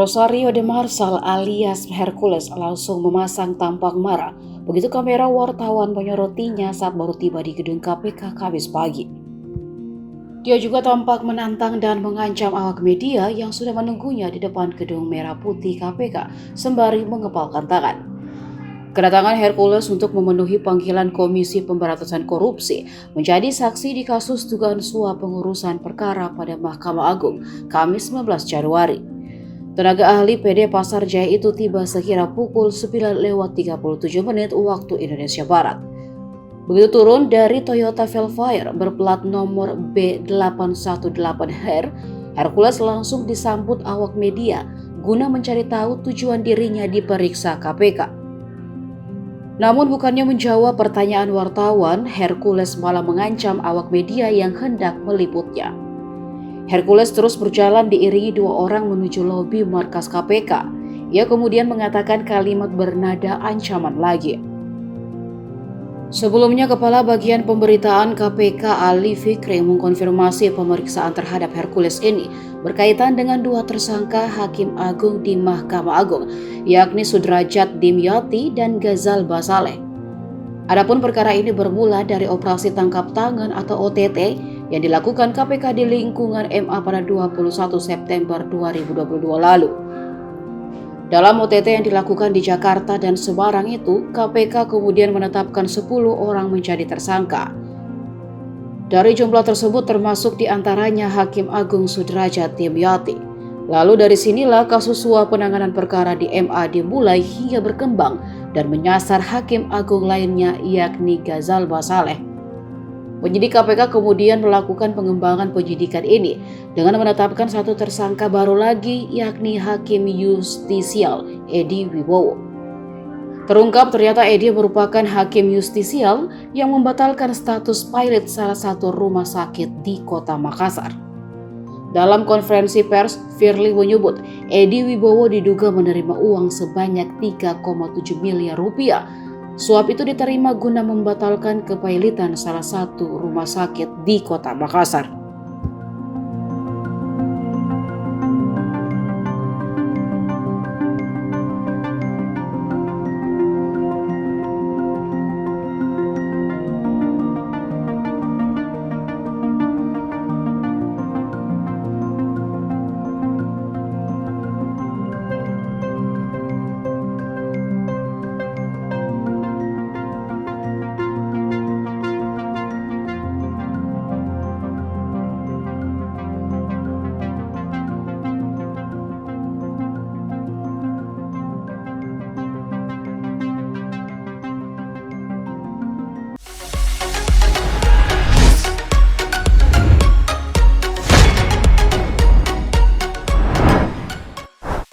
Rosario de Marsal alias Hercules langsung memasang tampang marah begitu kamera wartawan menyorotinya saat baru tiba di gedung KPK Kamis pagi. Dia juga tampak menantang dan mengancam awak media yang sudah menunggunya di depan gedung merah putih KPK sembari mengepalkan tangan. Kedatangan Hercules untuk memenuhi panggilan Komisi Pemberantasan Korupsi menjadi saksi di kasus dugaan suap pengurusan perkara pada Mahkamah Agung Kamis 19 Januari. Tenaga ahli PD Pasar Jaya itu tiba sekira pukul 9:37 waktu Indonesia Barat. Begitu turun dari Toyota Velfire berplat nomor B818HR, Hercules langsung disambut awak media guna mencari tahu tujuan dirinya diperiksa KPK. Namun bukannya menjawab pertanyaan wartawan, Hercules malah mengancam awak media yang hendak meliputnya. Hercules terus berjalan diiringi dua orang menuju lobi markas KPK. Ia kemudian mengatakan kalimat bernada ancaman lagi. Sebelumnya, Kepala Bagian Pemberitaan KPK Ali Fikri mengkonfirmasi pemeriksaan terhadap Hercules ini berkaitan dengan dua tersangka Hakim Agung di Mahkamah Agung, yakni Sudrajat Dimyati dan Ghazal Basaleh. Adapun perkara ini bermula dari operasi tangkap tangan atau OTT yang dilakukan KPK di lingkungan MA pada 21 September 2022 lalu. Dalam OTT yang dilakukan di Jakarta dan Semarang itu, KPK kemudian menetapkan 10 orang menjadi tersangka. Dari jumlah tersebut termasuk diantaranya Hakim Agung Sudrajat Dimyati. Lalu dari sinilah kasus suap penanganan perkara di MA dimulai hingga berkembang dan menyasar Hakim Agung lainnya yakni Ghazal Basaleh. Penyidik KPK kemudian melakukan pengembangan penyidikan ini dengan menetapkan satu tersangka baru lagi yakni Hakim Justisial Edi Wibowo. Terungkap ternyata Edi merupakan Hakim Justisial yang membatalkan status pilot salah satu rumah sakit di Kota Makassar. Dalam konferensi pers, Firly menyebut Edi Wibowo diduga menerima uang sebanyak 3,7 miliar rupiah. Suap itu diterima guna membatalkan kepailitan salah satu rumah sakit di Kota Makassar.